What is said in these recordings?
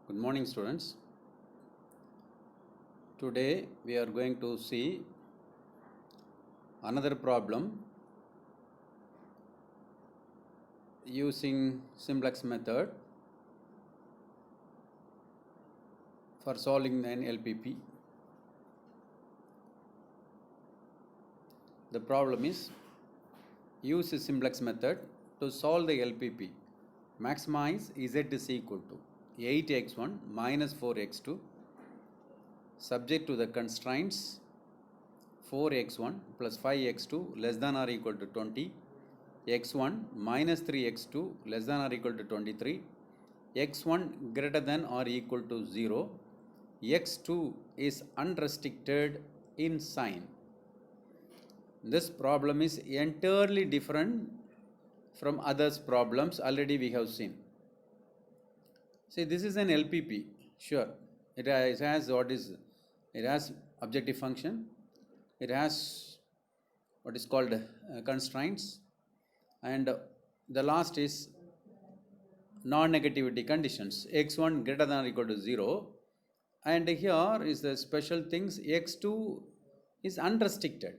Good morning, students. Today we are going to see another problem using simplex method for solving an LPP. The problem is use a simplex method to solve the LPP. Maximize Z is equal to 8x1 minus 4x2 subject to the constraints 4x1 plus 5x2 less than or equal to 20, x1 minus 3x2 less than or equal to 23, x1 greater than or equal to 0, x2 is unrestricted in sign. This problem is entirely different from others problems already we have seen. See, this is an LPP, sure. It has objective function, it has what is called constraints, and the last is non-negativity conditions, x1 greater than or equal to 0, and here is the special things, x2 is unrestricted,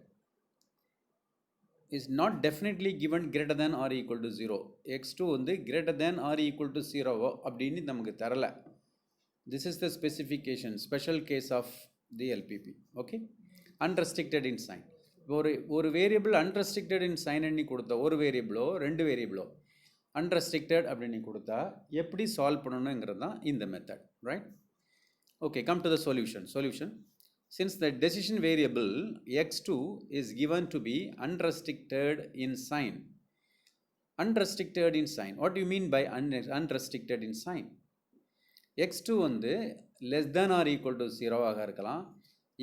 is not definitely given greater than or equal to 0. x2 வந்து greater than or equal to 0 அப்படின்னு நமக்கு தரல. This is the specification, special case of the LPP. Okay, unrestricted in sign. ஒரு variable unrestricted in sign பண்ணி கொடுத்தா, ஒரு வேரியபிளோ ரெண்டு வேரியபிளோ unrestricted அப்படின்னு கொடுத்தா எப்படி சால்வ் பண்ணணுங்கிறது தான் இந்த method, right? Okay, come to the solution. Since the decision variable x2 is given to be unrestricted in sign. Unrestricted in sign. What do you mean by unrestricted in sign? x2 வந்து less than or equal to 0 ஆக இருக்கலாம்,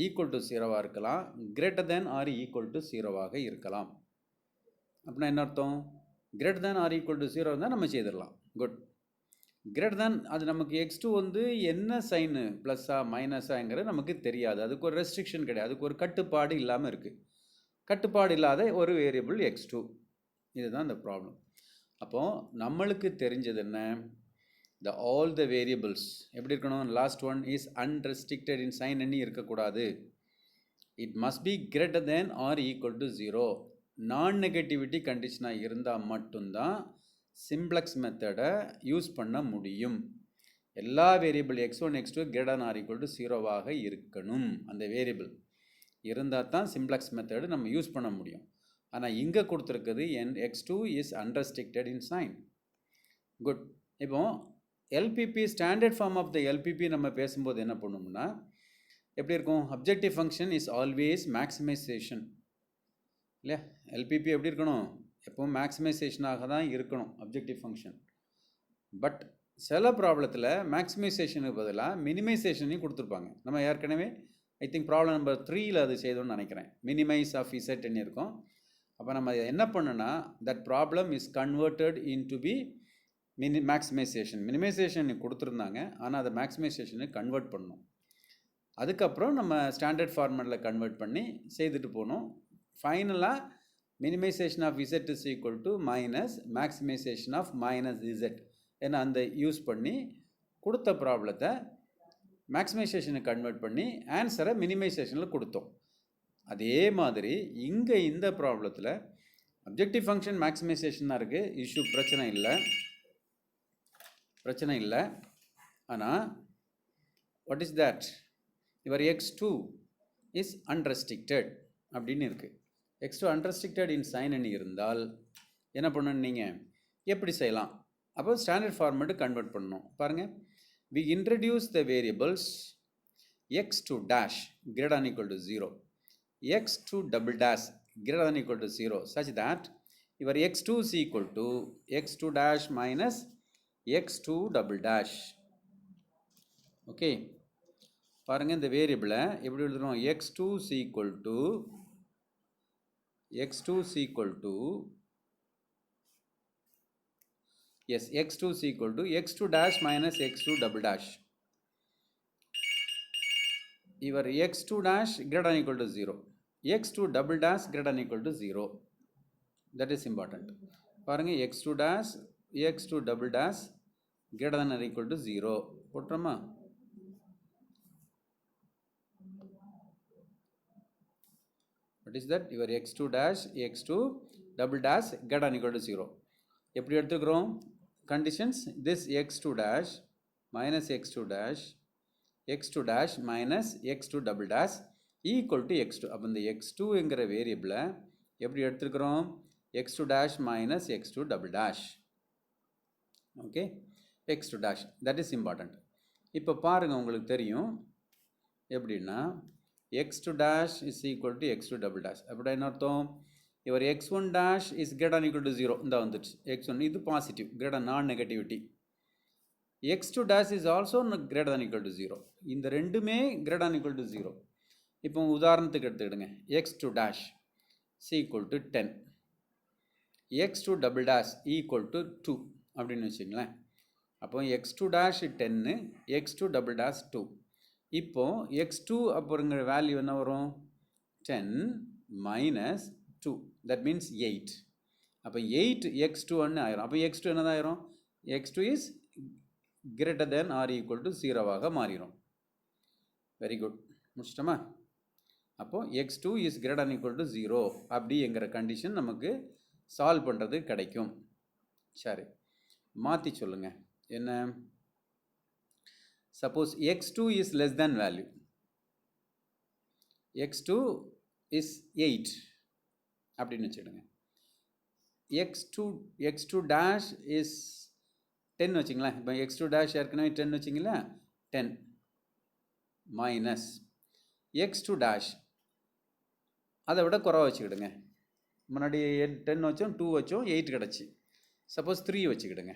equal to 0 ஆக இருக்கலாம், greater than or equal to 0 ஆக இருக்கலாம். அப்படின்னா என்ன அர்த்தம்? greater than or equal to 0 இருந்தால் நம்ம செய்திடலாம். குட். கிரேட்டர் தேன் அது நமக்கு x2 வந்து என்ன சைனு ப்ளஸ்ஸா மைனஸாங்கிறது நமக்கு தெரியாது, அதுக்கு ஒரு ரெஸ்ட்ரிக்ஷன் கிடையாது, அதுக்கு ஒரு கட்டுப்பாடு இல்லாமல் இருக்குது. கட்டுப்பாடு இல்லாத ஒரு வேரியபிள் x2, இதுதான் இந்த ப்ராப்ளம். அப்போது நம்மளுக்கு தெரிஞ்சது என்ன? ஆல் த வேரியபிள்ஸ் எப்படி இருக்கணும்? Last one is unrestricted in sign எண்ணி இருக்கக்கூடாது. It must be greater than or equal to 0. நான் நெகட்டிவிட்டி கண்டிஷனாக இருந்தால் மட்டும்தான் சிம்ப்ளெக்ஸ் மெத்தடை யூஸ் பண்ண முடியும். எல்லா variable x1 x2 greater than or equal to 0 இருக்கணும். அந்த வேரியபிள் இருந்தால் தான் சிம்ப்ளெக்ஸ் மெத்தடு நம்ம யூஸ் பண்ண முடியும். ஆனால் இங்கே கொடுத்துருக்குது x2 is unrestricted in sign. Good. இப்போ LPP standard form of the LPP நம்ம பேசும்போது என்ன பண்ணணும்னா எப்படி இருக்கும்? Objective function is always maximization இல்லையா? LPP எப்படி இருக்கணும்? எப்போவும் மேக்ஸிமைசேஷனாக தான் இருக்கணும் அப்ஜெக்டிவ் ஃபங்க்ஷன். பட் சில ப்ராப்ளத்தில் மேக்ஸிமைசேஷனுக்கு பதிலாக மினிமைசேஷனையும் கொடுத்துருப்பாங்க. நம்ம ஏற்கனவே ஐ திங்க் ப்ராப்ளம் நம்பர் 3ல் அது செய்தோன்னு நினைக்கிறேன். மினிமைஸ் ஆஃப் இசட்னு இருக்கும். அப்போ நம்ம என்ன பண்ணோன்னா that problem is converted into be maximization. Minimization கொடுத்துருந்தாங்க, ஆனால் அதை மேக்ஸிமைசேஷனுக்கு கன்வெர்ட் பண்ணணும். அதுக்கப்புறம் நம்ம ஸ்டாண்டர்ட் ஃபார்மேட்டில் கன்வெர்ட் பண்ணி செய்துட்டு போகணும். ஃபைனலாக minimization of z is equal to minus maximization of minus z ஏன்னா அந்த யூஸ் பண்ணி கொடுத்த ப்ராப்ளத்தை மேக்ஸிமைசேஷனுக்கு கன்வெர்ட் பண்ணி ஆன்சரை மினிமைசேஷனில் கொடுத்தோம். அதே மாதிரி இங்கே இந்த ப்ராப்ளத்தில் அப்ஜெக்டிவ் ஃபங்க்ஷன் மேக்ஸிமைசேஷன் தான் இருக்குது, இஷ்யூ பிரச்சனை இல்லை. ஆனால் what is that? Your x2 is unrestricted அப்படின்னு இருக்குது. x2 unrestricted in sign எண்ணி இருந்தால் என்ன பண்ணணும்? நீங்கள் எப்படி செய்யலாம்? அப்போ ஸ்டாண்டர்ட் ஃபார்மேட்டு கன்வெர்ட் பண்ணணும். பாருங்கள், we introduce the variables x2 dash greater than equal to 0, x2 double dash greater than equal to 0 such that your x2 is equal to x2 dash minus x2 double dash. Okay, பாருங்கள் இந்த வேரியபிளை எப்படி எழுதுகிறோம்? x2 is equal to x2 is equal to x2 dash minus x2 double dash. Your x2 dash greater than equal to 0, x2 double dash greater than equal to 0. That is important. பாருங்க, x2 dash x2 double dash greater than or equal to 0 போட்டுறோமா? What is that? Your x2 dash x2 double dash greater than or equal to 0. எப்படி எடுத்துக்கிறோம் conditions? This x2 dash minus x2 dash x2 dash minus x2 double dash equal to x2. அப்போ இந்த x2 என்கிற வேரியபிளை எப்படி எடுத்துக்கிறோம்? x2 dash minus x2 double dash. Okay, x2 dash, that is important. இப்போ பாருங்க, உங்களுக்கு தெரியும் எப்படின்னா x2 dash is equal to x2 double dash. அப்படி என்ன அர்த்தம்? your x1 dash is greater than equal to 0. இந்த வந்துடுச்சு x1, இது பாசிட்டிவ், greater நான் negativity. x2 dash is also greater than equal to 0. இந்த ரெண்டுமே greater than equal to 0. இப்போ உதாரணத்துக்கு எடுத்துக்கிடுங்க, x2 dash is equal to 10, x2 double dash equal to 2 அப்படின்னு வச்சுங்களேன். அப்போ x2 dash 10, x2 double dash 2. இப்போ x2 அப்படிங்கிற வேல்யூ என்ன வரும்? 10 minus 2, that means 8. அப்போ 8 x2 ஆயிரும். அப்போ x2 என்னதான் ஆயிரும்? x2 is greater than or equal to 0 மாறிடும். வெரி குட், முடிச்சிட்டோமா? அப்போ x2 is greater than equal to 0 அப்படிங்கிற கண்டிஷன் நமக்கு சால்வ் பண்ணுறது கிடைக்கும். சரி, மாற்றி சொல்லுங்க. என்ன? suppose x2 is less than value, x2 is 8 அப்படின்னு வச்சுடுங்க. x2 dash is 10 வச்சுங்களேன். இப்போ x2 dash ஏற்கனவே 10 வச்சிங்களா, 10 minus x2 dash அதை விட குறைவா வச்சுக்கிடுங்க. முன்னாடி 10 வச்சோம், 2 வச்சோம், 8 கிடச்சி. சப்போஸ் 3 வச்சுக்கிடுங்க,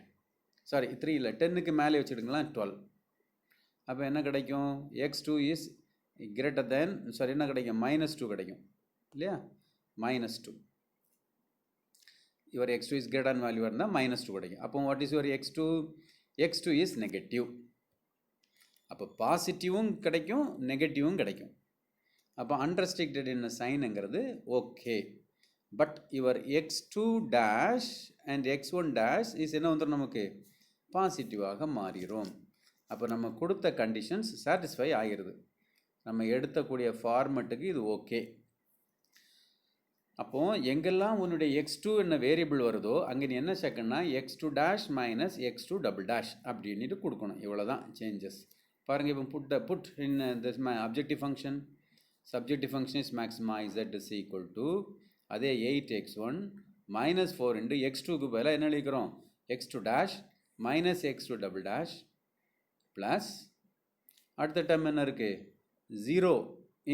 சாரி 3 இல்லை, 10க்கு மேலே வச்சுக்கிடுங்களா, 12. அப்போ என்ன கிடைக்கும்? x2 is greater than, sorry என்ன கிடைக்கும்? -2 கிடைக்கும் இல்லையா? -2. your x2 is greater than value இருந்தால் -2 கிடைக்கும். அப்போ what is your x2? x2 is negative. அப்போ பாசிட்டிவும் கிடைக்கும், நெகட்டிவும் கிடைக்கும். அப்போ unrestricted in சைனுங்கிறது okay. But your x2 dash and x1 dash is என்ன வந்துடும்? நமக்கு பாசிட்டிவாக மாறிடும். அப்போ நம்ம கொடுத்த கண்டிஷன்ஸ் சாட்டிஸ்ஃபை ஆகிருது. நம்ம எடுத்தக்கூடிய ஃபார்மெட்டுக்கு இது ஓகே. அப்போது எங்கெல்லாம் உன்னுடைய x2 என்ன வேரியபிள் வருதோ அங்கே நீ என்ன சேர்க்கணும்னா x2 dash minus x2 double dash அப்படின்ட்டு கொடுக்கணும். இவ்வளோ தான் சேஞ்சஸ். பாருங்கள், இப்போ put in this my objective function. Subjective function is maximize z is equal to அதே 8x1 minus 4 into x2க்கு பதிலாக என்ன எழுதிக்கிறோம்? x2 dash minus x2 double dash plus அடுத்த term என்ன இருக்குது? 0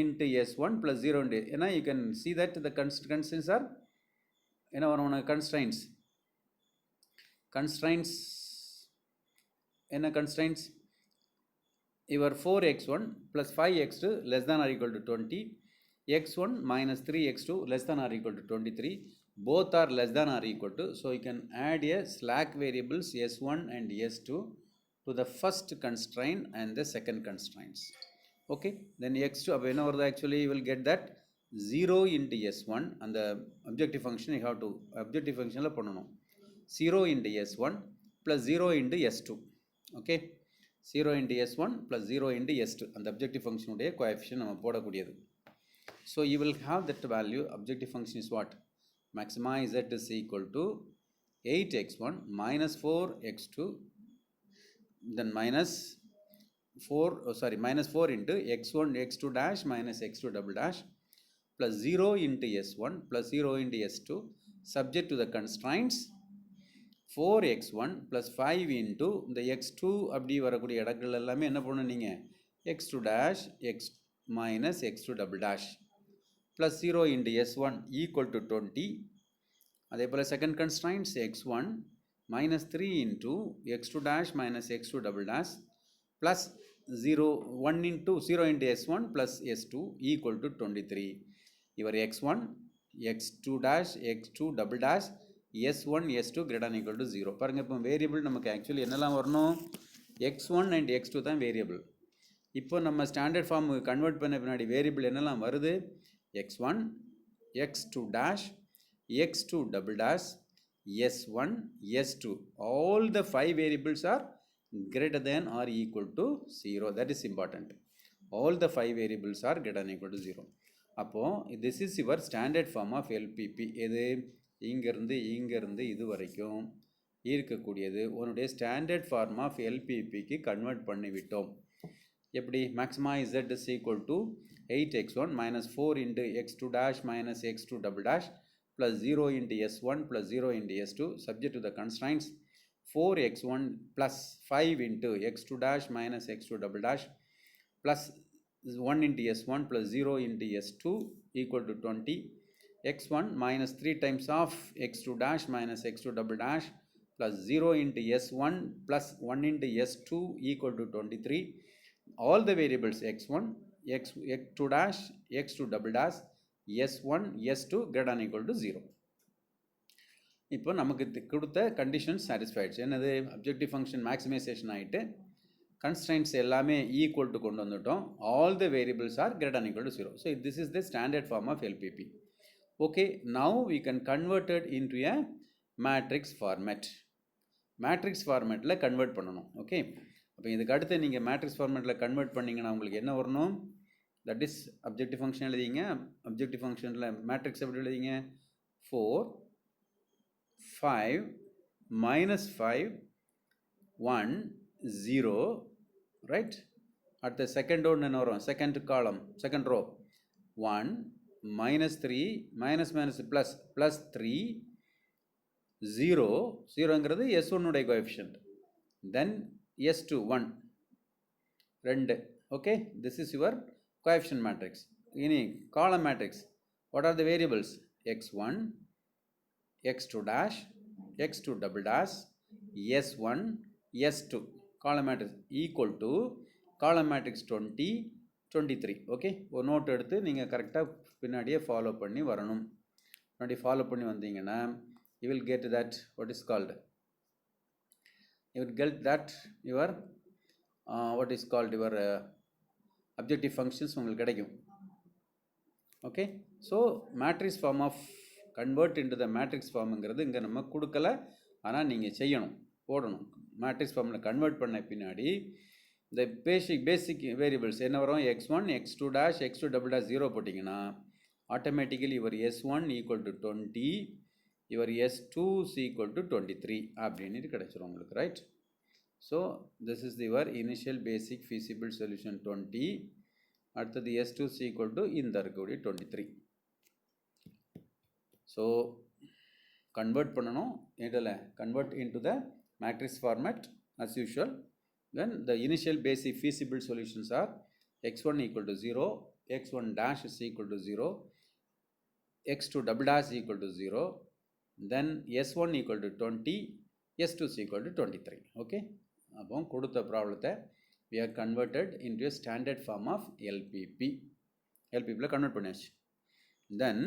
into s1 plus 0 into, ஏன்னா you can see that the constraints are என்ன வரும்? உனக்கு constraints என்ன constraints? your 4x1 plus 5x2 less than or equal to 20, x1 minus 3x2 less than or equal to 23, both are less than or equal to, so you can add a slack variables s1 and s2 to the first constraint and the second constraints. Okay, then x2 அப்போ என்ன வருது? actually you will get that 0 into s1, அந்த objective function you have to objective functionல பண்ணணும். 0 into s1 plus 0 into s2. okay, 0 into s1 plus 0 into s2, அந்த objective function உடைய coefficient நம்ம போடக்கூடியது. So you will have that value. Objective function is what? Maximize z is equal to 8x1 minus 4x2, then minus 4 into x1 x2 dash minus x2 double dash plus 0 into s1 plus 0 into s2 subject to the constraints 4x1 plus 5 into the x2 அப்படி வரக்கூடிய இடங்கள் எல்லாமே என்ன பண்ணணும்? நீங்கள் x2 dash x minus x2 double dash plus 0 into s1 equal to 20. அதே போல் second constraints x1 minus 3 into x2 dash minus x2 double dash plus 0 into s1 plus s2 equal to 23. your x1 x2 dash x2 double dash s1 s2 greater than equal to 0. பாருங்க, இப்போ variable நமக்கு actually என்னெல்லாம் வரணும்? x1 and x2 தான் variable. இப்போ நம்ம standard form convert பண்ண பின்னாடி வேரியபிள் என்னெல்லாம் வருது? x1 x2 dash x2 double dash s1 s2, all the 5 variables are greater than or equal to 0. That is important. All the 5 variables are greater than or equal to 0. அப்போ this is your standard form of LPP. எது இங்கிருந்து இது வரைக்கும் இருக்கக்கூடியது உன்னுடைய standard form of LPPக்கு convert பண்ணிவிட்டோம். எப்படி maxima z is equal to 8x1 minus 4 into x2 dash minus x2 double dash plus 0 into s1 plus 0 into s2 subject to the constraints 4x1 plus 5 into x2 dash minus x2 double dash plus 1 into s1 plus 0 into s2 equal to 20 x1 minus 3 times of x2 dash minus x2 double dash plus 0 into s1 plus 1 into s2 equal to 23. All the variables x1, x2 dash, x2 double dash, s1, s2 greater than equal to 0. இப்போ நமக்கு கொடுத்த conditions satisfied. என்னது objective function maximization ஆயிட்டு constraints எல்லாமே equal to கொண்டு வந்துட்டோம். All the variables are greater than equal to 0. So this is the standard form of LPP. Okay, now we can convert it into a matrix format. Matrix formatல convert பண்ணணும். Okay. அப்போ இதுக்கு அடுத்து நீங்கள் matrix ஃபார்மேட்டில் convert பண்ணிங்கன்னா உங்களுக்கு என்ன வரணும்? தட் இஸ் அப்ஜெக்டிவ் ஃபங்க்ஷன் எழுதிங்க. அப்ஜெக்டிவ் ஃபங்க்ஷனில் மேட்ரிக்ஸ் எப்படி எழுதிங்க? 4 5 minus 5 1 0 ரைட். அடுத்த செகண்ட் ஒன்று என்ன வரும்? Second column second row 1 minus 3 minus minus plus plus 3 0 0ங்கிறது S1 உடைய coefficient. Then S2 1 2. Okay, this is your coefficient matrix. Ini column matrix. What are the variables? x1, x2 dash, x2 double dash, s1, s2. Column matrix equal to column matrix 20 23. Okay, ஒரு note எடுத்து நீங்கள் கரெக்டாக பின்னாடியே follow பண்ணி வரணும். பின்னாடி follow பண்ணி வந்தீங்கன்னா you will get that what is called you will get that your what is called your objective functions உங்களுக்கு கிடைக்கும். Okay, so matrix form of convert into the matrix ஃபார்முங்கிறது இங்கே நம்ம கொடுக்கல, ஆனால் நீங்கள் செய்யணும், போடணும். மேட்ரிக்ஸ் ஃபார்மில் கன்வெர்ட் பண்ண பின்னாடி இந்த பேசிக் வேரியபிள்ஸ் என்ன வரும்? x1 x2 dash x2 double dash 0 போட்டிங்கன்னா ஆட்டோமேட்டிக்கலி இவர் s1 equal to 20 your S2 is equal to 23 அப்படின்ட்டு கிடைச்சிரும் உங்களுக்கு, right? So this is your initial basic feasible solution 20. அடுத்தது S2 is equal to இந்த இருக்கக்கூடிய 23. ஸோ கன்வெர்ட் பண்ணணும். இதில் convert into the matrix format as usual. Then the initial basic feasible solutions are x1 equal to 0, x1 dash is equal to 0, x2 double dash is equal to 0, then s1 equal to 20, s2 is equal to 23. Okay, அப்போ கொடுத்த ப்ராப்ளத்தை we are converted into a standard form of LPP. LPPல convert பண்ணியாச்சு. then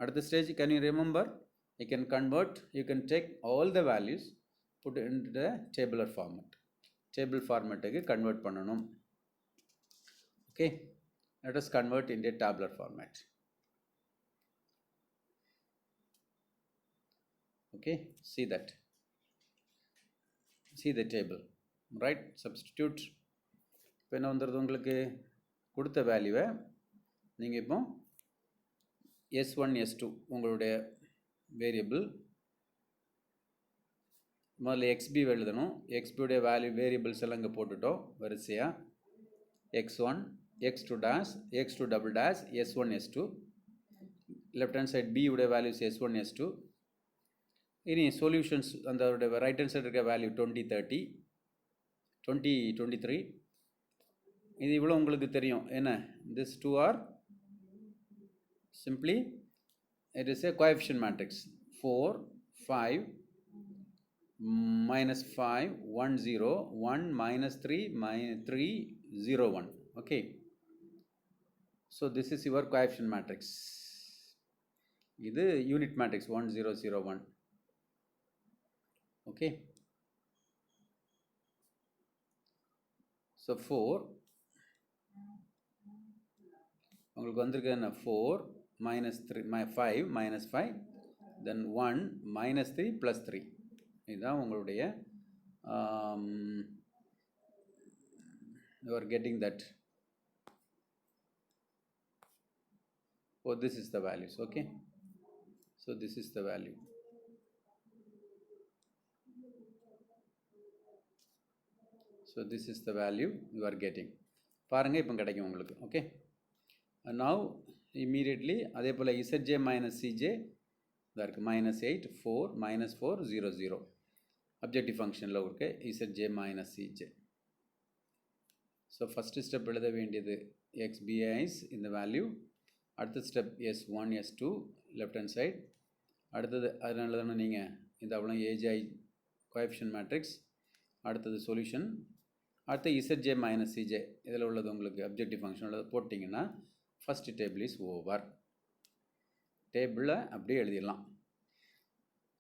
அடுத்த stage can you remember, you can convert, you can take all the values put into the tabular format. Table formatக்கு convert பண்ணணும். Okay, let us convert into a tabular format. Okay, see that, see the table, right? Substitute. இப்போ என்ன வந்துடுது? உங்களுக்கு கொடுத்த வேல்யூவை நீங்கள் இப்போ s1 s2 உங்களுடைய வேரியபிள் முதல்ல xb எழுதணும். xb உடைய வேல்யூ வேரியபிள்ஸ் எல்லாம் இங்கே போட்டுட்டோம் வரிசையாக. x1 x2 dash x2 double dash s1 s2. Left hand side b உடைய வேல்யூஸ் s1 s2. இனி சொல்யூஷன்ஸ் அந்த ரைட் ஹேண்ட் சைடு இருக்க வேல்யூ 20 30 20 23. இது இவ்வளோ உங்களுக்கு தெரியும். என்ன this two are simply it is a coefficient matrix. 4 5 minus 5 1 0 1 minus 3 3 0 1. Okay, so this is your coefficient matrix. இது யூனிட் மேட்ரிக்ஸ் 1 0 0 1. Okay, so 4 உங்களுக்கு வந்திருக்கு என்ன? 4 minus 3 5 minus 5 then 1 minus 3 plus 3. இதுதான் உங்களுடைய you are getting that. Oh, this is the values. Okay, so this is the value. So this is the value you are getting. பாருங்க இப்போ கிடைக்கும் உங்களுக்கு. Okay, and now immediately அதே போல் zj minus cj இதா இருக்கு -8 4 -4 0 0 objective functionல இருக்கு zj minus cj. So first step எழுத வேண்டியது xbi's இந்த value, அடுத்த step s1 s2 left hand side, அடுத்தது அதனால தானே நீங்கள் இந்த அவ்வளோ AGI coefficient matrix, அடுத்தது solution, அடுத்து zj minus cj இதில் உள்ளது உங்களுக்கு objective function உள்ளது போட்டிங்கன்னா first table is over. டேபிளில் அப்படியே எழுதிடலாம்.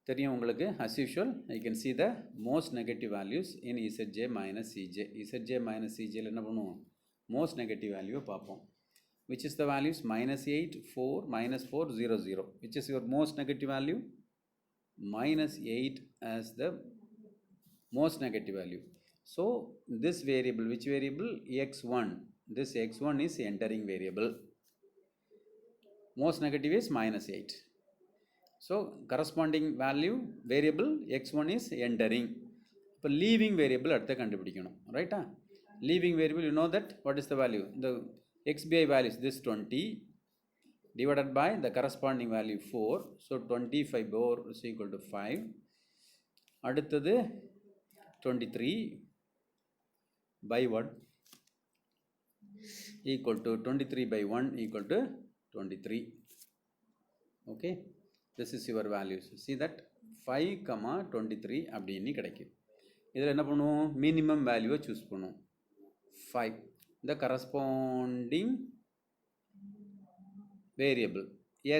தெரியும் உங்களுக்கு as usual you can see the most negative values in zj minus cj. zj minus cj என்ன பண்ணுவோம், most negative value பார்ப்போம். Which is the values -8 4 -4 0 0. Which is your most negative value? -8 as the most negative value. So this variable, which variable? x1. This x1 is entering variable. Most negative is -8. So corresponding value variable x1 is entering. இப்போ leaving variable அடுத்த கண்டுபிடிக்கணும். ரைட்டா? Leaving variable, you know that what is the value? The xbi value is this 20 divided by the corresponding value 4. So 25 is equal to 5. அடுத்தது 23 by 1 equal to 23 by 1 equal to 23. Okay, this is your values. See that 5, 23 அப்படின்னு கிடைக்கும். இதில் என்ன பண்ணுவோம், minimum வேல்யூவை choose பண்ணுவோம் 5. The corresponding variable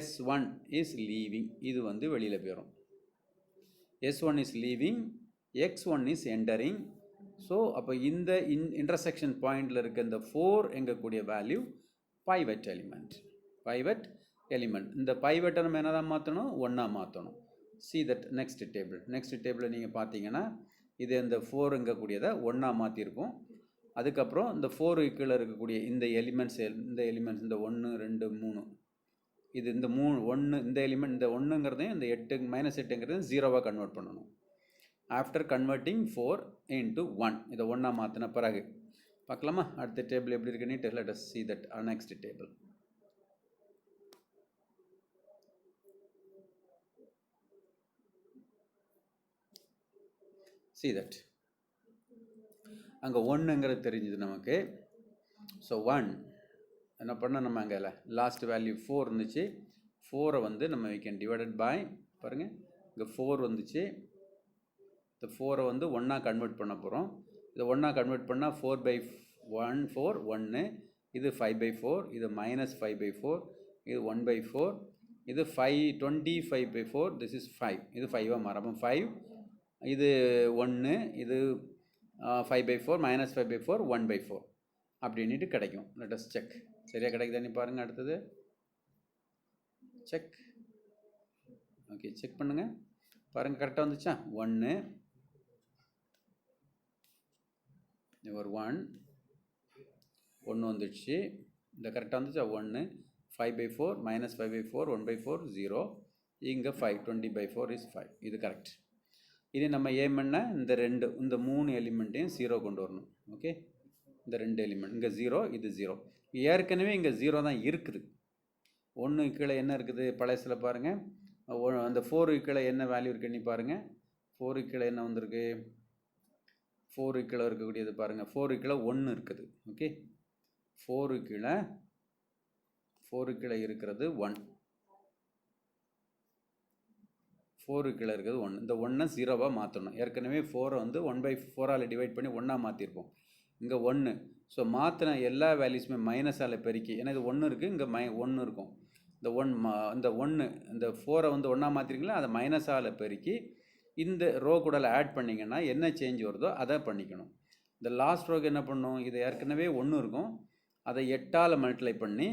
s1 is leaving, இது வந்து வெளியில் போயிடும். s1 is leaving, x1 is entering. So அப்போ இந்த இன்டர்செக்ஷன் பாயிண்டில் இருக்க இந்த 4 எங்கக்கூடிய value pivot element. Pivot element இந்த பைவட்டை நம்ம என்ன தான் மாற்றணும், ஒன்றா மாற்றணும். see that next table. next table நீங்கள் பார்த்தீங்கன்னா இது இந்த 4 எங்கக்கூடியதை ஒன்றா மாற்றிருக்கும். அதுக்கப்புறம் இந்த 4 கீழே இருக்கக்கூடிய இந்த எலிமெண்ட்ஸ் இந்த 1 2 3 இது இந்த 1 இந்த எலிமெண்ட் இந்த 1ங்கிறதையும் இந்த 8 -8ங்கிறதையும் 0வாக கன்வெர்ட் பண்ணணும். ஆஃப்டர் கன்வெர்ட்டிங் 4 into 1 இதை ஒன்றா மாற்றின பிறகு பார்க்கலாமா அடுத்த டேபிள் எப்படி இருக்குன்னு. let us see that next table. see that அங்கே 1ங்கிறது தெரிஞ்சுது நமக்கு. ஸோ 1 என்ன பண்ணால் நம்ம அங்கே லாஸ்ட் வேல்யூ 4 இருந்துச்சு. 4 வந்து நம்ம we can divided by பாருங்கள் இங்கே 4 வந்துச்சு. இந்த 4 வந்து 1ஆ கன்வெர்ட் பண்ண போகிறோம். இதை 1ஆ கன்வெர்ட் பண்ணால் 4/1 4 1, இது 5/4, இது -5/4, இது 1/4, இது 25/4, this is 5, இது 5ஆக மாறும். 5 இது 1, இது 5/4 -5/4 1/4 அப்படின்ட்டு கிடைக்கும். let us check. சரியா கிடைக்குதான்னு பாருங்கள். அடுத்தது செக். ஓகே செக் பண்ணுங்கள் பாருங்கள் கரெக்டாக வந்துச்சா. 1 ஒரு 1 வந்துடுச்சு. இந்த கரெக்டாக வந்துச்சா 1 5/4 -5/4 1/4 0. இங்கே 5 20/4 is 5. இது கரெக்ட். இது நம்ம ஏம் பண்ண இந்த 3 எலிமெண்ட்டையும் 0 கொண்டு வரணும். ஓகே இந்த 2 எலிமெண்ட் இங்கே 0 இது 0. ஏற்கனவே இங்கே 0 தான் இருக்குது. 1 கீழே என்ன இருக்குது பழையசில் பாருங்கள். அந்த 4 கீழே என்ன வேல்யூ இருக்குன்னு பாருங்கள். 4 கீழே என்ன வந்திருக்கு, 4 கீழே இருக்கக்கூடியது பாருங்கள். 4 கீழே 1 இருக்குது. ஓகே 4 கீழே இருக்கிறது 1. 4 கீழே இருக்கிறது 1. இந்த 1 0வாக மாற்றணும். ஏற்கனவே 4 வந்து 1/4ஆல் டிவைட் பண்ணி 1ஆக மாற்றிருப்போம். இங்கே 1. ஸோ மாற்றின எல்லா வேல்யூஸுமே மைனஸால் பெருக்கி, ஏன்னா இது 1 இருக்குது இங்கே 1 இருக்கும். இந்த 1 இந்த 4 வந்து 1ஆக மாற்றிருக்கீங்களா, அதை மைனஸால் பெருக்கி இந்த ரோ கூட ஆட் பண்ணிங்கன்னா என்ன சேஞ்ச் வருதோ அதை பண்ணிக்கணும். இந்த லாஸ்ட் ரோக்கு என்ன பண்ணணும், இது ஏற்கனவே 1 இருக்கும், அதை 8ஆல் மல்டிப்ளை பண்ணி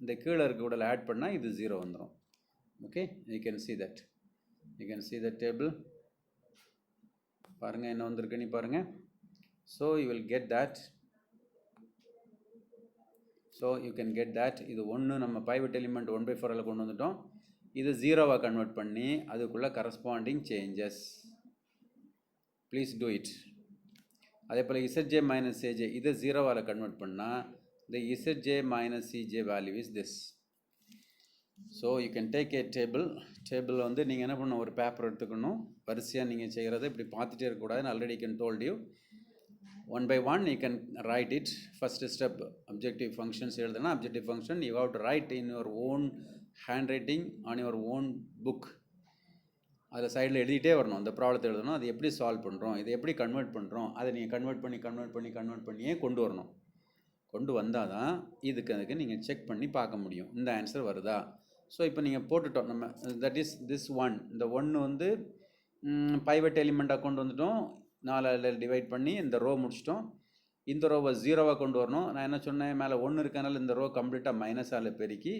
இந்த கீழே இருக்க கூட ஆட் பண்ணால் இது 0 வந்துடும். Okay you can see that. you can see the table. பாருங்கள் என்ன வந்திருக்குன்னு பாருங்கள். So you will get that so you can get that. இது ஒன்று நம்ம பைவட் எலிமெண்ட் 1/4 கொண்டு வந்துட்டோம். இது 0வாக கன்வெர்ட் பண்ணி அதுக்குள்ளே corresponding changes. Please do it. அதே போல் இசட்ஜே மைனஸ் ஏஜே இதை 0வால் கன்வெர்ட் பண்ணால் the Zj minus Cj value is this. So you can take a table வந்து நீங்கள் என்ன பண்ணணும், ஒரு பேப்பர் எடுத்துக்கணும், வரிசையாக நீங்கள் செய்கிறத இப்படி பார்த்துட்டே இருக்கக்கூடாது. Already can told you one by one you can write it. First step objective functions எழுதுனா objective function you have to write in your own handwriting on your own book. அதில் சைடில் எழுதிட்டே வரணும். அந்த ப்ராப்ளத்தை எழுதணும், அது எப்படி சால்வ் பண்ணுறோம், இதை எப்படி கன்வெர்ட் பண்ணுறோம், அதை நீங்கள் கன்வெர்ட் பண்ணியே கொண்டு வரணும். கொண்டு வந்தால் தான் அதுக்கு நீங்கள் செக் பண்ணி பார்க்க முடியும் இந்த ஆன்சர் வருதா. ஸோ இப்போ நீங்கள் போட்டுட்டோம் நம்ம, தட் இஸ் திஸ் ஒன். இந்த ஒன்று வந்து பைவட் எலிமெண்ட்டாக கொண்டு வந்துட்டோம், 4 டிவைட் பண்ணி இந்த ரோ முடிச்சிட்டோம். இந்த ரோவை 0வாக கொண்டு வரணும். நான் என்ன சொன்னேன், மேலே 1 இருக்கனால இந்த ரோ கம்ப்ளீட்டாக மைனஸால் பெருக்கி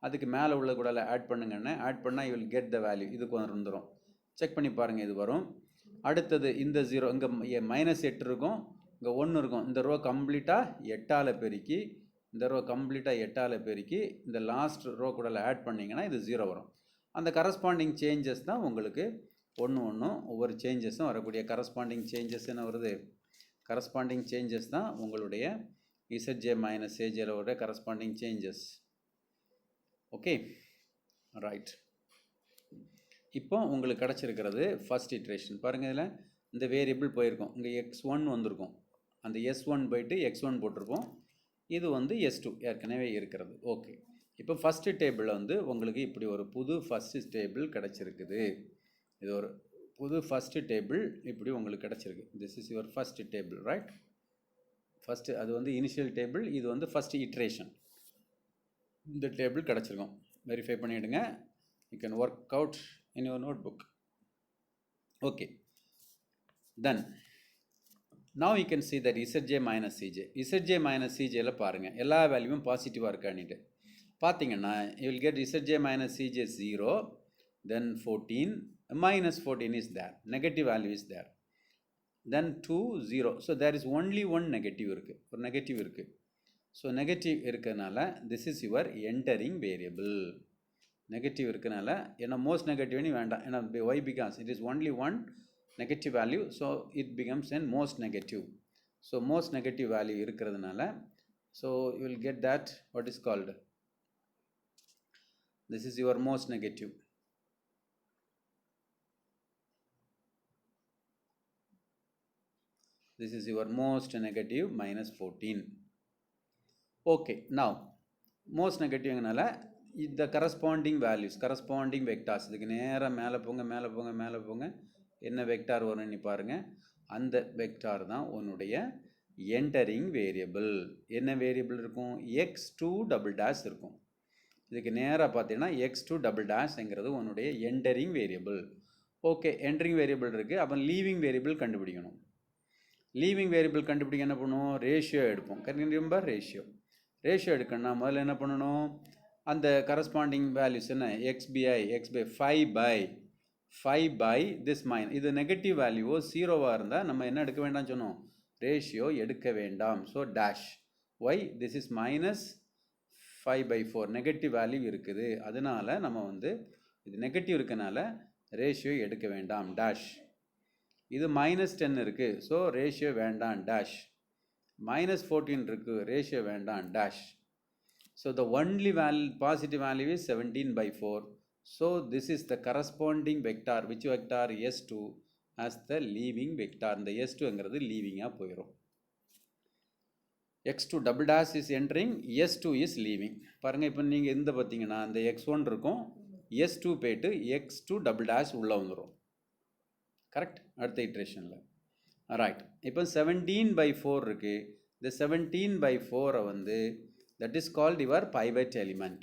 அதுக்கு மேலே உள்ள கூட ஆட் பண்ணுங்கன்னு. ஆட் பண்ணால் you will get the value. இதுக்கு வந்துடும். செக் பண்ணி பாருங்கள், இது வரும். அடுத்தது இந்த 0 இங்கே -8 இருக்கும், இங்கே 1 இருக்கும். இந்த ரோ கம்ப்ளீட்டாக 8ஆல் பெருக்கி, இந்த ரோ கம்ப்ளீட்டாக 8ஆல் பெருக்கி இந்த லாஸ்ட் ரோ கூட ஆட் பண்ணிங்கன்னா இது 0 வரும். அந்த கரஸ்பாண்டிங் சேஞ்சஸ் தான் உங்களுக்கு ஒவ்வொரு சேஞ்சஸும் வரக்கூடிய கரஸ்பாண்டிங் சேஞ்சஸ் என்ன வருது. கரஸ்பாண்டிங் சேஞ்சஸ் தான் உங்களுடைய இசட்ஜே மைனஸ் ஏஜேல வர கரஸ்பாண்டிங் சேஞ்சஸ். Okay, right. இப்போ உங்களுக்கு கிடச்சிருக்கிறது ஃபஸ்ட் இட்ரேஷன். பாருங்கள், இதில் இந்த வேரியபிள் போயிருக்கும், இங்கே x1 வந்திருக்கும், அந்த s1 போயிட்டு x1 போட்டிருப்போம். இது வந்து s2 ஏற்கனவே இருக்கிறது. ஓகே, இப்போ ஃபஸ்ட்டு டேபிளில் வந்து உங்களுக்கு இப்படி ஒரு புது ஃபஸ்ட்டு டேபிள் கிடச்சிருக்குது. இது ஒரு புது ஃபஸ்ட்டு டேபிள் இப்படி உங்களுக்கு கிடச்சிருக்கு. This is your first table, right. First அது வந்து இனிஷியல் டேபிள், இது வந்து ஃபஸ்ட்டு இட்ரேஷன். இந்த டேபிள் கிடச்சிருக்கும். வெரிஃபை பண்ணிவிடுங்க. You can work out in your notebook. Okay, then now you can see that Zj minus Cj minus Cj ல பாருங்க எல்லா வேல்யூவும் பாசிட்டிவாக இருக்கான்னுட்டு பார்த்தீங்கன்னா you will get Zj minus Cj 0, then 14, minus 14 is there, negative value is there, then 2 0. So there is only one negative இருக்கு, ஒரு negative இருக்கு. So negative இருக்கிறதுனால this is your entering variable. Negative இருக்கனால ஏன்னா மோஸ்ட் நெகட்டிவ்னு வேண்டாம், ஏன்னா why because it is only one negative value. So it becomes and most negative. So most negative value இருக்கிறதுனால so you will get that what is called, this is your most negative. This is your most negative -14. Okay, now most negative இந்த corresponding values, corresponding vectors, இதுக்கு நேராக மேலே போங்க என்ன vector வரும்னு பாருங்கள். அந்த வெக்டார் தான் உன்னுடைய என்டரிங் வேரியபிள். என்ன வேரியபிள் இருக்கும், x2 இருக்கும். இதுக்கு நேராக பார்த்தீங்கன்னா x2 உன்னுடைய entering variable. Okay, entering variable இருக்குது. அப்போ லீவிங் வேரியபிள் கண்டுபிடிக்கணும். லீவிங் வேரியபிள் கண்டுபிடிக்க என்ன பண்ணுவோம், ரேஷியோ எடுப்போம். ரிமெம்பர் ரேஷியோ எடுக்கணும்னா முதல்ல என்ன பண்ணணும், அந்த கரஸ்பாண்டிங் வேல்யூஸ் என்ன, x by 5 by this minus, இது நெகட்டிவ் வேல்யூவோ 0வாக இருந்தால் நம்ம என்ன எடுக்க வேண்டாம்னு சொன்னோம், ரேஷியோ எடுக்க வேண்டாம். So dash y this is -5/4 negative value இருக்குது. அதனால நம்ம வந்து இது நெகட்டிவ் இருக்கனால ரேஷியோ எடுக்க வேண்டாம் டேஷ். இது -10 இருக்குது, ஸோ ரேஷியோ வேண்டாம் டேஷ். -14 இருக்குது, ரேஷியோ வேண்டாம் dash. So the only positive value is 17/4. So this is the corresponding vector. Which vector? S2 as the leaving vector. The S2 என்கிறது leaving-ஆக போயிடும். x2 is entering, S2 is leaving. பாருங்கள், இப்போ நீங்கள் இந்த பார்த்தீங்கன்னா இந்த x1 இருக்கும், S2 போயிட்டு x2 உள்ளே வந்துடும். கரெக்ட், அடுத்த இட்ரேஷனில். ரைட், இப்போ 17/4 இருக்குது. இந்த 17/4 வந்து that is called your pivot element.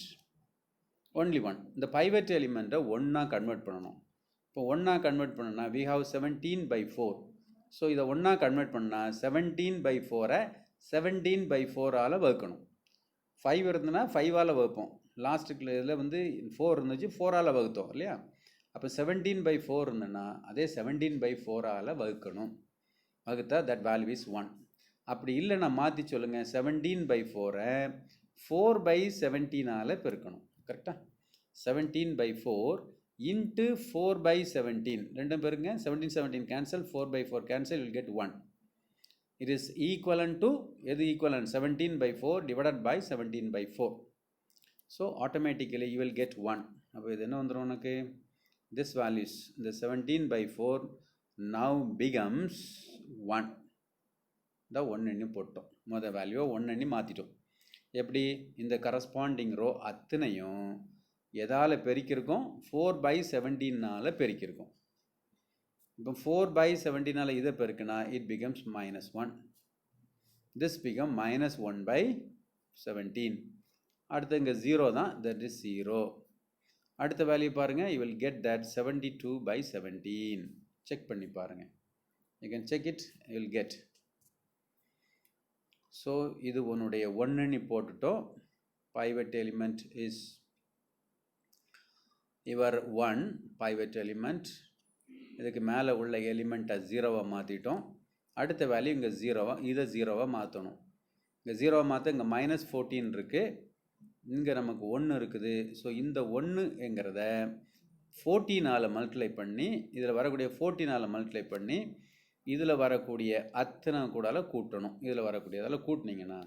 Only one. இந்த pivot element ஒன்றா கன்வெர்ட் பண்ணணும். இப்போ ஒன்றா கன்வெர்ட் பண்ணனா we have 17/4. ஸோ இதை ஒன்றா கன்வெர்ட் பண்ணால் 17/4 17/4ஆல் வகுக்கணும். 5 இருந்ததுன்னா 5ஆல் வகுப்போம். லாஸ்ட்டுக்கு இதில் வந்து 4 இருந்துச்சு, 4ஆல் வகுத்தோம் இல்லையா. அப்போ 17/4 இருந்ததுன்னா அதே 17/4ஆல் வகுக்கணும். வகுத்தா that value is 1. அப்படி இல்லைன்னா மாற்றி சொல்லுங்கள், 17/4 4 by 17 பெருக்கணும். கரெக்டா? 17 by 4 into 4 by 17. ரெண்டும் பெருங்க. 17 17 cancel, 4 by 4 cancel, you will get 1. It is equivalent to, எது equivalent? 17 by 4 divided by 17 by 4. So automatically you will get 1. அப்போ இது என்ன வந்துரும் உனக்கு? This values, the 17 by 4 now becomes 1. இந்த 1 எண்ணி போட்டோம். மொத வேல்யூ 1 எண்ணி மாற்றிட்டோம். எப்படி? இந்த கரஸ்பாண்டிங் ரோ அத்தனையும் எதால் பெருக்கியிருக்கோம்? 4 by 17 பெருக்கியிருக்கோம். இப்போ 4 by 17 இதை பெருக்குனா it becomes -1. this become -1 by 17. அடுத்து இங்கே 0 தான், that is 0. அடுத்த வேல்யூ பாருங்க, you will get that 72 by 17. Check பண்ணி பாருங்க, you can check it, you will get. So இது உன்னுடைய 1 போட்டுட்டோம். pivot element is your 1 pivot element. இதுக்கு மேலே உள்ள எலிமெண்ட்டை 0-வா மாற்றிட்டோம். அடுத்த வேல்யூ இங்கே 0-வா, இதை 0-வா மாற்றணும். இங்கே 0-வா மாற்ற இங்கே -14 இருக்குது, இங்கே நமக்கு 1 இருக்குது. ஸோ இந்த 1ங்கிறத 14 மல்டிப்ளை பண்ணி, இதில் வரக்கூடிய 14 மல்டிப்ளை பண்ணி, இதில் வரக்கூடிய அத்தனை கூடால கூட்டணும். இதில் வரக்கூடியதால் கூட்டினீங்கன்னா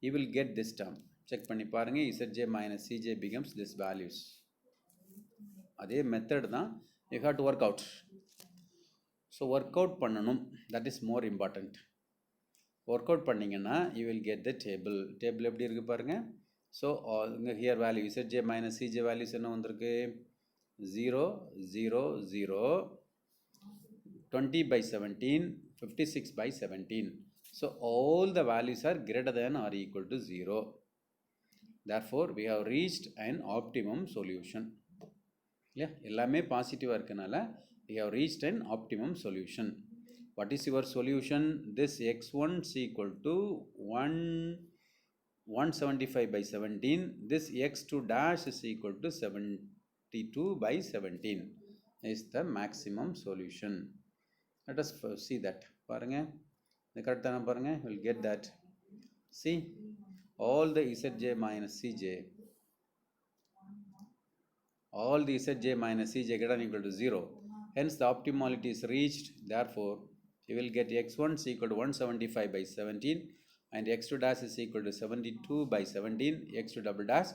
you will get this term. Check பண்ணி பாருங்கள். Zj minus Cj becomes this values. அதே மெத்தட் தான், you have to work out. So work out பண்ணணும், that is more important. Work out பண்ணிங்கன்னா you will get the table. Table எப்படி இருக்குது பாருங்கள். So இங்கே here value Zj minus Cj values என்ன வந்திருக்கு? 0 0 0, 20 by 17, 56 by 17. So all the values are greater than or equal to 0. Therefore we have reached an optimum solution. Yeah, எல்லாமே பாசிட்டிவாக இருக்கனால we have reached an optimum solution. What is your solution? This x1 is equal to 175 by 17. This x2 dash is equal to 72 by 17 is the maximum solution. Let us see that. பாருங்க, இந்த கரெக்டான பாருங்க, you will get that. See, all the Zj minus Cj, all the Zj minus Cj greater than or equal to 0. Hence the optimality is reached. Therefore you will get x1 is equal to 175 by 17 and x2 dash is equal to 72 by 17. x2 double dash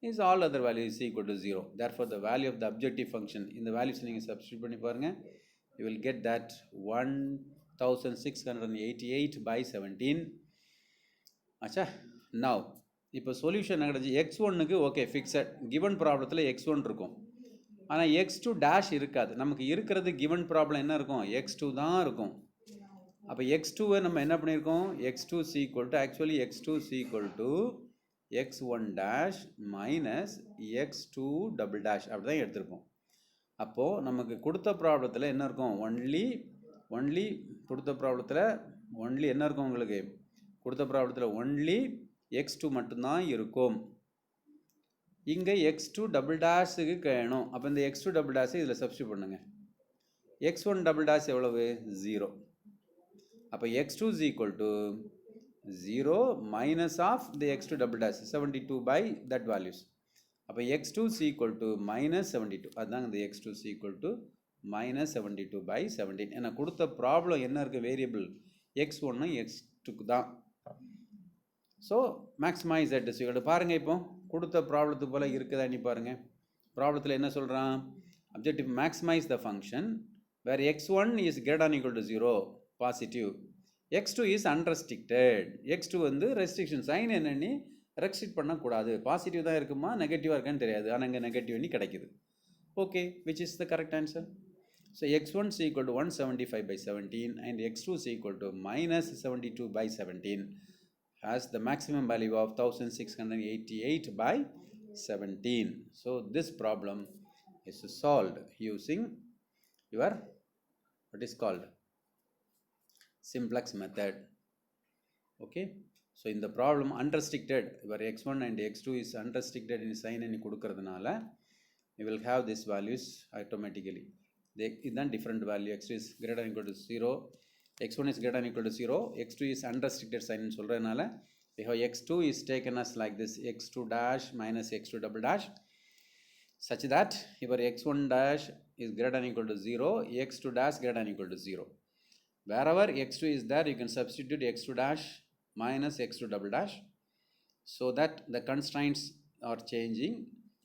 is all other values is equal to 0. Therefore the value of the objective function, in the values நீங்கள் substitute பண்ணி பாருங்க, you will get that 1688 by 17. ஆச்சா? now இப்போ solution கிடைச்சி x1க்கு okay fixed. Given ப்ராப்ளத்தில் x1 இருக்கும், ஆனால் x2 dash இருக்காது. நமக்கு இருக்கிறது கிவன் ப்ராப்ளம் என்ன இருக்கும்? x2 தான் இருக்கும். அப்போ x2வை நம்ம என்ன பண்ணியிருக்கோம்? x2 is equal to, actually x2 is equal to x1 dash minus x2 double dash அப்படி தான் எடுத்திருப்போம். அப்போது நமக்கு கொடுத்த ப்ராப்ளத்தில் என்ன இருக்கும்? ஒன்லி கொடுத்த ப்ராப்ளத்தில் ஒன்லி என்ன இருக்கும் உங்களுக்கு? கொடுத்த ப்ராப்ளத்தில் ஒன்லி x2 மட்டும்தான் இருக்கும். இங்கே x2 டபுள் டேஷுக்கு வேணும். அப்போ இந்த x2 டபுள் டேஷை இதில் சப்ஸ்டியூட் பண்ணுங்க. x1 டபுள் டேஷ் எவ்வளவு? 0. அப்போ x2 is equal to 0 minus of the x2 double dash 72 by that values. அப்போ x2 is equal to minus 72. அதுதான் இந்த x2 is equal to minus 72 by 17. ஏன்னா கொடுத்த ப்ராப்ளம் என்ன இருக்குது? வேரியபிள் x1 x2க்கு தான். So maximise that is equal to, பாருங்கள் இப்போ கொடுத்த ப்ராப்ளத்துக்கு போல் இருக்குதா நீ பாருங்கள். ப்ராப்ளத்தில் என்ன சொல்கிறான்? Objective maximise the function where x1 is greater than or equal to 0 positive, x2 is unrestricted. x2 வந்து ரெஸ்ட்ரிக்ஷன் சைன் என்னென்னு ரெஸ்ட்ரிக்ட் பண்ணக்கூடாது. பாசிட்டிவ் தான் இருக்குமா நெகட்டிவாக இருக்கான்னு தெரியாது, ஆனால் இங்கே நெகட்டிவ் பண்ணி கிடைக்குது. Okay, which is the correct answer? So x1 is equal to 175 by 17 and x2 is equal to minus 72 by 17 has the maximum value of 1688 by 17. So this problem is solved using your what is called simplex method. Okay, so in the problem unrestricted, where x1 and x2 is unrestricted in sign and கொடுக்கிறதுனால you will have these values automatically. இதுதான் different value. x2 is greater than or equal to 0, x1 is greater than or equal to 0, x2 is unrestricted sign சொல்கிறதுனால How x2 is taken as like this, x2 dash minus x2 double dash, such that your x1 dash is greater than equal to 0, x2 dash greater than equal to 0. Wherever x2 is there, you can substitute x2 dash minus x2 double dash, so that the constraints are changing.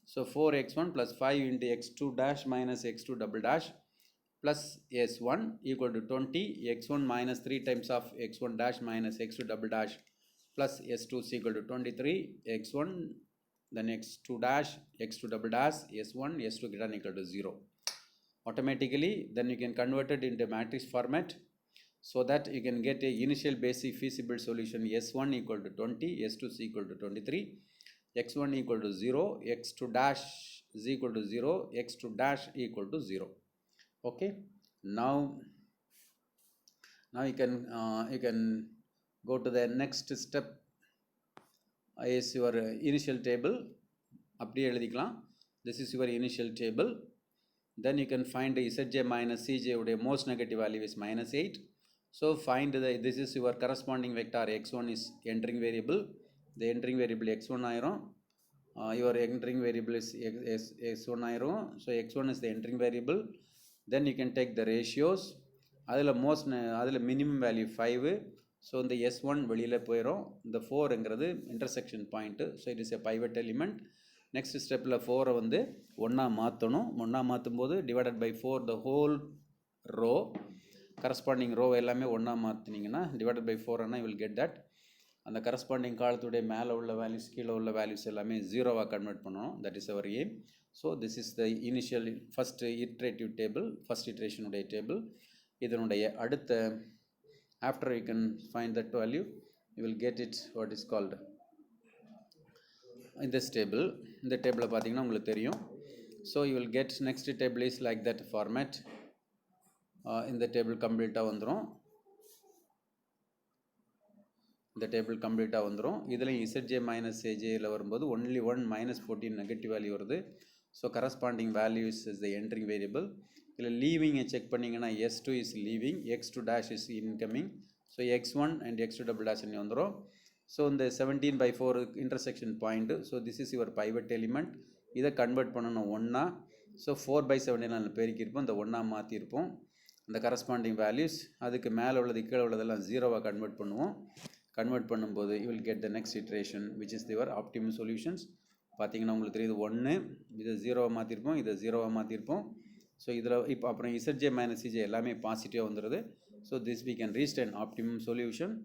So 4x1 plus 5 into x2 dash minus x2 double dash plus s1 equal to 20, x1 minus 3 times of x1 dash minus x2 double dash plus s2 is equal to 23, x1, then x2 dash, x2 double dash, s1, s2 greater than equal to 0. Automatically, then you can convert it into matrix format, so that you can get a initial basic feasible solution s1 equal to 20, s2 is equal to 23, x1 equal to 0, x2 dash is equal to 0, x2 dash equal to 0. Okay, now you can go to the next step is your initial table. அப்படியே எழுதிக்கலாம். This is your initial table. Then you can find zj minus cj உடைய most negative value is minus 8. So find this is your corresponding vector x1 is entering variable. The entering variable x1 ஆயிரும். Your entering variable is x1 ஆயிரும். So x1 is the entering variable. Then you can take the ratios. அதில் minimum value 5. So இந்த s1 வெளியில் போயிடும். இந்த 4ங்கிறது intersection point. So it is a pivot element. Next ஸ்டெப்பில் 4 வந்து ஒன்றா மாற்றணும். ஒன்றா மாற்றும் போது divided by 4 the whole row, corresponding row எல்லாமே ஒன்றா மாற்றினீங்கன்னா டிவைடட் பை 4 ஆனால் யூ வில் கெட் தட். அந்த கரஸ்பாண்டிங் காலத்துடைய மேலே உள்ள வேல்யூஸ் கீழே உள்ள வேல்யூஸ் எல்லாமே ஜீரோவாக கன்வெர்ட் பண்ணணும். That is our aim. So this is the initial first iterative table, first இட்ரேஷனுடைய டேபிள். இதனுடைய அடுத்த after you can find that value, you will get it what is called in this table. இந்த டேபிளை பார்த்தீங்கன்னா உங்களுக்கு தெரியும். So you will get next table is like that format. இந்த டேபிள் கம்ப்ளீட்டாக வந்துடும். இந்த டேபிள் கம்ப்ளீட்டாக வந்துடும். இதில் இசட்ஜே மைனஸ் ஏஜேயில் வரும்போது ஒன்லி 1 minus 14 நெகட்டிவ் வேல்யூ வருது. So corresponding values is the entering variable. இதில் லீவிங்கை செக் பண்ணிங்கன்னா s2 is leaving, x2 dash is incoming. So x1 and x2 double dash இன்னி வந்துடும். ஸோ இந்த 17/4 intersection point. So this is your pivot element. இதை convert பண்ணணும் ஒன்றா. So 4/17 பெருக்கியிருப்போம், இந்த ஒன்றா மாற்றிருப்போம். அந்த கரஸ்பாண்டிங் வேல்யூஸ் அதுக்கு மேலே உள்ளது கீழே உள்ளதெல்லாம் ஜீரோவாக கன்வெர்ட் பண்ணுவோம். கன்வெர்ட் பண்ணும்போது you will get the next iteration which is your optimum solutions. பார்த்தீங்கன்னா உங்களுக்கு தெரியுது 1, இதை ஜீரோவாக மாற்றிருப்போம், இதை ஜீரோவாக மாற்றிருப்போம். ஸோ இதில் இப்போ அப்புறம் இசட்ஜே மைனஸ் சிஜே எல்லாமே பாசிட்டிவாக வந்துடுது. So this we can reach an optimum solution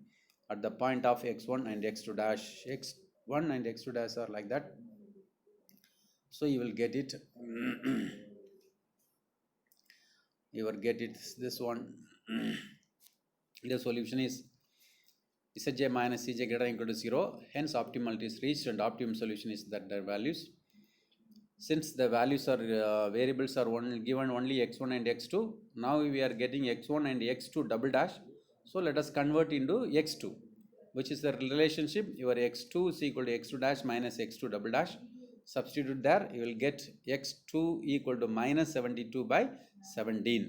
at the point of x1 and x2 dash. x1 and x2 dash are like that. So you will get it. You will get it this one. The solution is zj minus cj greater than equal to 0. Hence optimality is reached and optimum solution is that their values. Since the values are variables are given only x1 and x2, now we are getting x1 and x2 double dash. So let us convert into x2, which is the relationship. Your x2 is equal to x2 dash minus x2 double dash. Substitute there, you will get x2 equal to minus 72/17.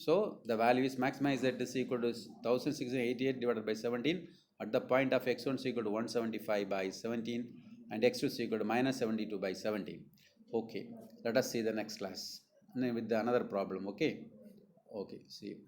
So the value is maximized, that is equal to 1688 divided by 17. At the point of x1 is equal to 175/17 and x2 is equal to minus 72/17. Okay, let us see the next class with another problem. Okay, see you.